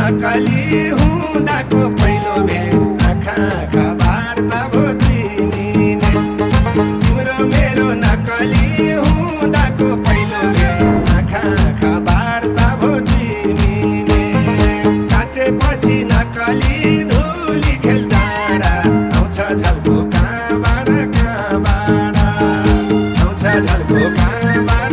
नक्कली हुँदाको पहिलो भेट आँखा आँखा वार्ता भो 2 मिनेट तिम्रो मेरो नक्कली हुँदाको पहिलो भेट आँखा आँखा वार्ता भो 2 मिनेट काटेपछि नक्कली धुली खेल डाँडा आउँछ झल्को कहाँबाट आउँछ झल्को कहाँबाट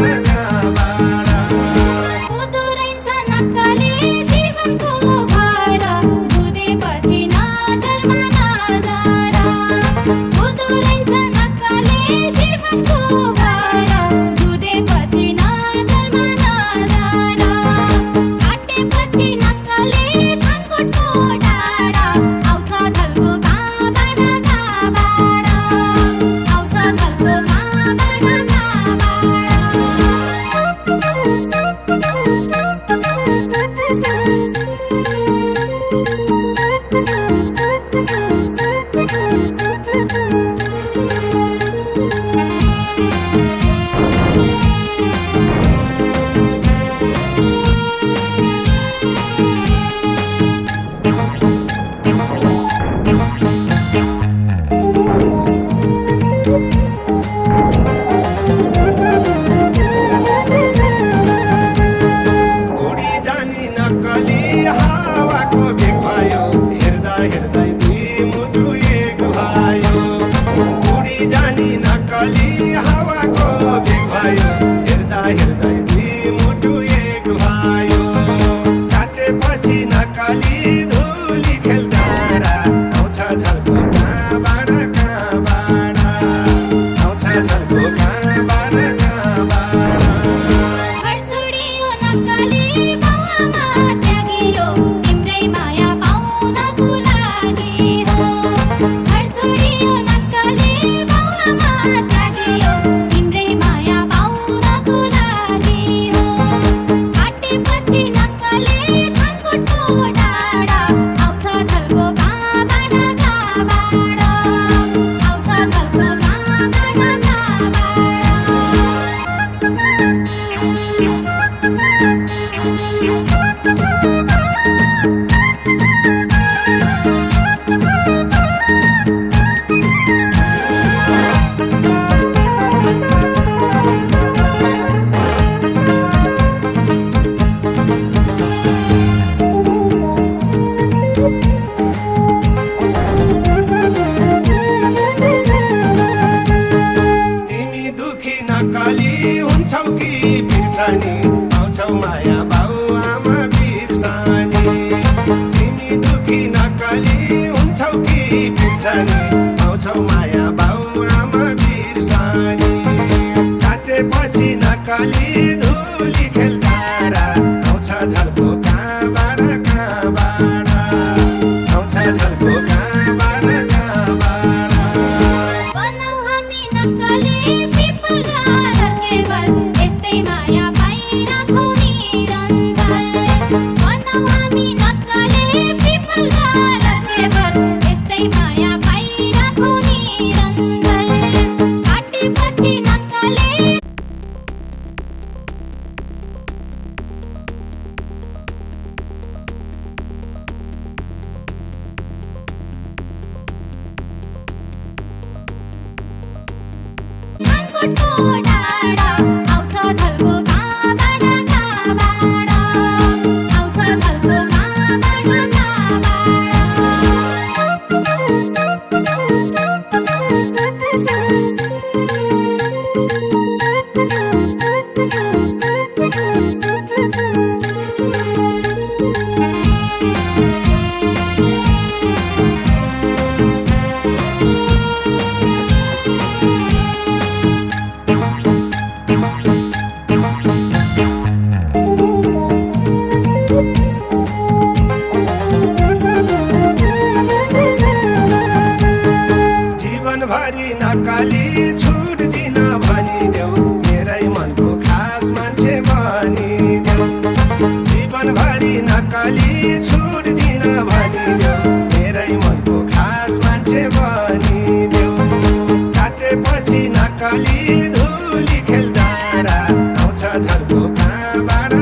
नक्कली धुली खेल डाँडा आउँछ झल्को कहाँबाट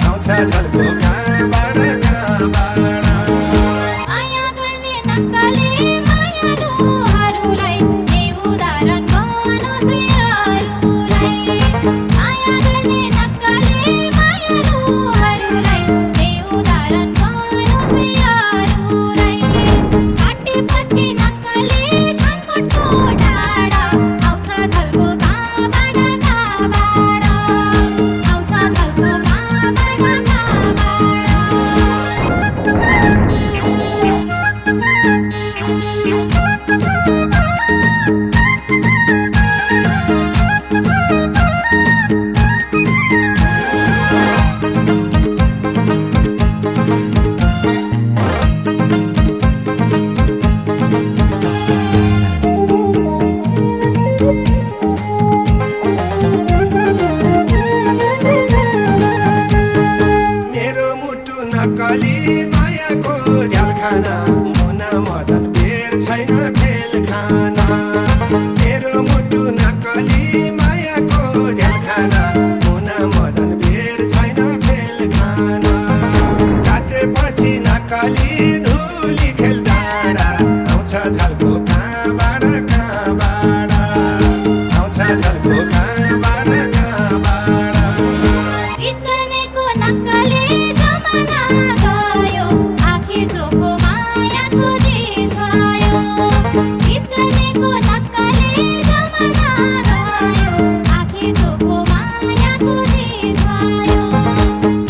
आउँछ झल्को नक्कली मायाको झ्याल खाना मुना मदन बेर छैन फेल खाना मेरो मुटु नक्कली मायाको झ्याल खाना मुना मदन बेर छैन फेल खाना काटेपछि नक्कली धुली खेल डाँडा आउँछ झल्को कहाँबाट कहाँबाट आउँछ झल्को कहाँबाट कहाँबाट बिस्कनेको नक्कली जमाना गयो आखिर चोखो मायाको जित भयो बिस्कनेको नक्कली जमाना गयो आखिर चोखो मायाको जित भयो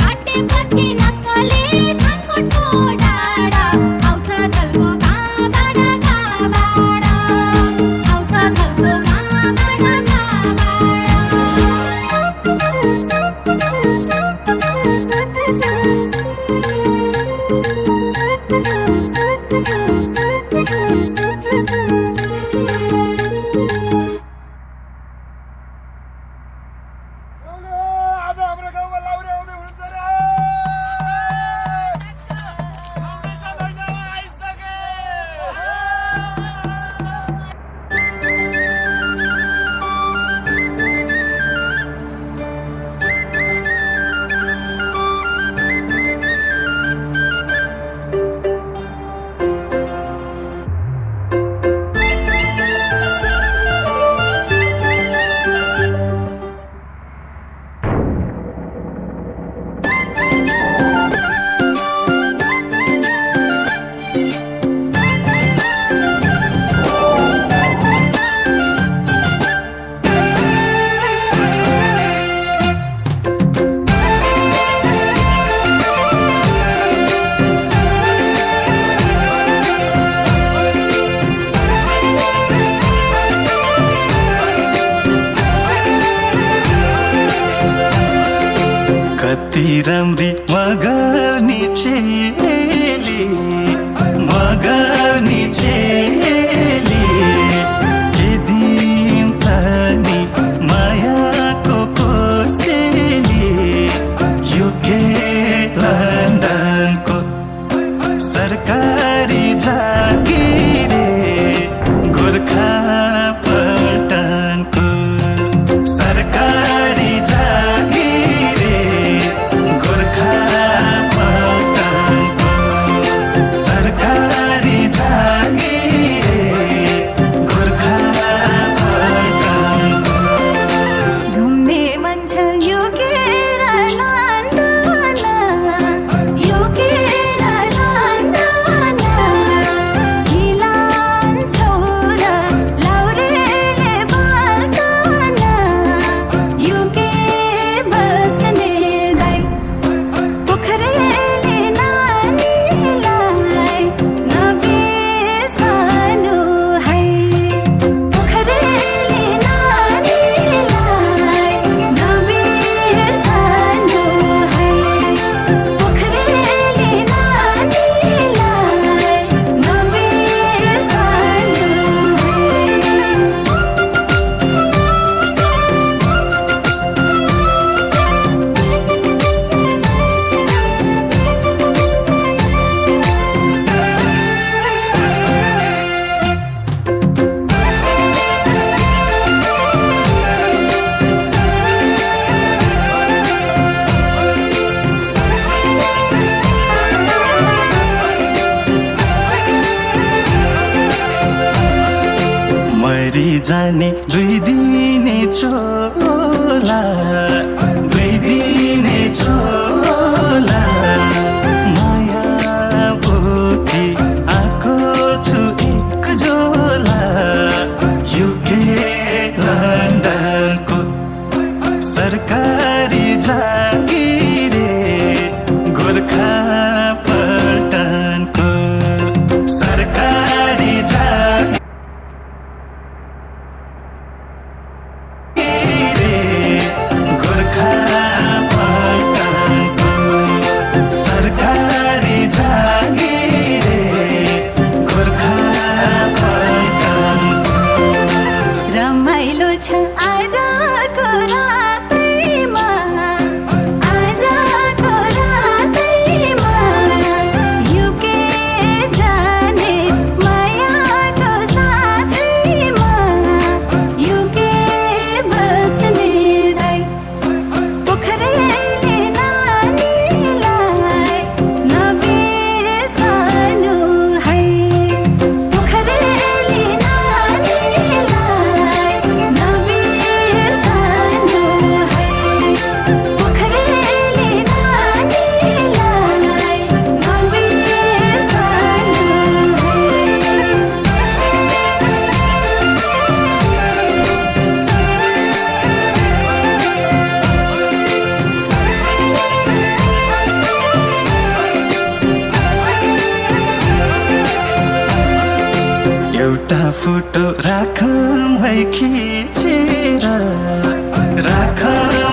काटेपछि नक्कली थानकोटको डाँडा आउँछ झल्को कहाँबाट कहाँबाट आउँछ झल्को कहाँबाट आज हाम्रो गाउँमा लाउरे आउने हुन्छ रे आउँदैछ महिना आइसके कति राम्री मगर्नी चेली मगर्नी चेली के दिन तनी मायाको कोसेली युके लन्डनको सरकारी जागिरे गोर्खा पल्टनको सरकारी जागिरे गोर्खा पल्टनको सरकारी जागिरे गोर्खा पल्टनको घुम्ने भन्छ युकेर लन्डन युकेर लन्डन हिलान छोर लाउरेले बाल्कन युके बस्ने दाइ पोखरेली नानीलाई नबिर्सनु है पोखरेली नानीलाई नबिर्सनु है पोखरेली नानीलाई मरि जाने 2 दिने चोला 2 दिने चोला माया बोकी आएको छु एक झोला युके लन्डनको सरकारी जागिरे गोर्खा पल्टनको सरकारी जागिरे गोर्खा एउटा फोटो राखौँ है खिचेर राखौँ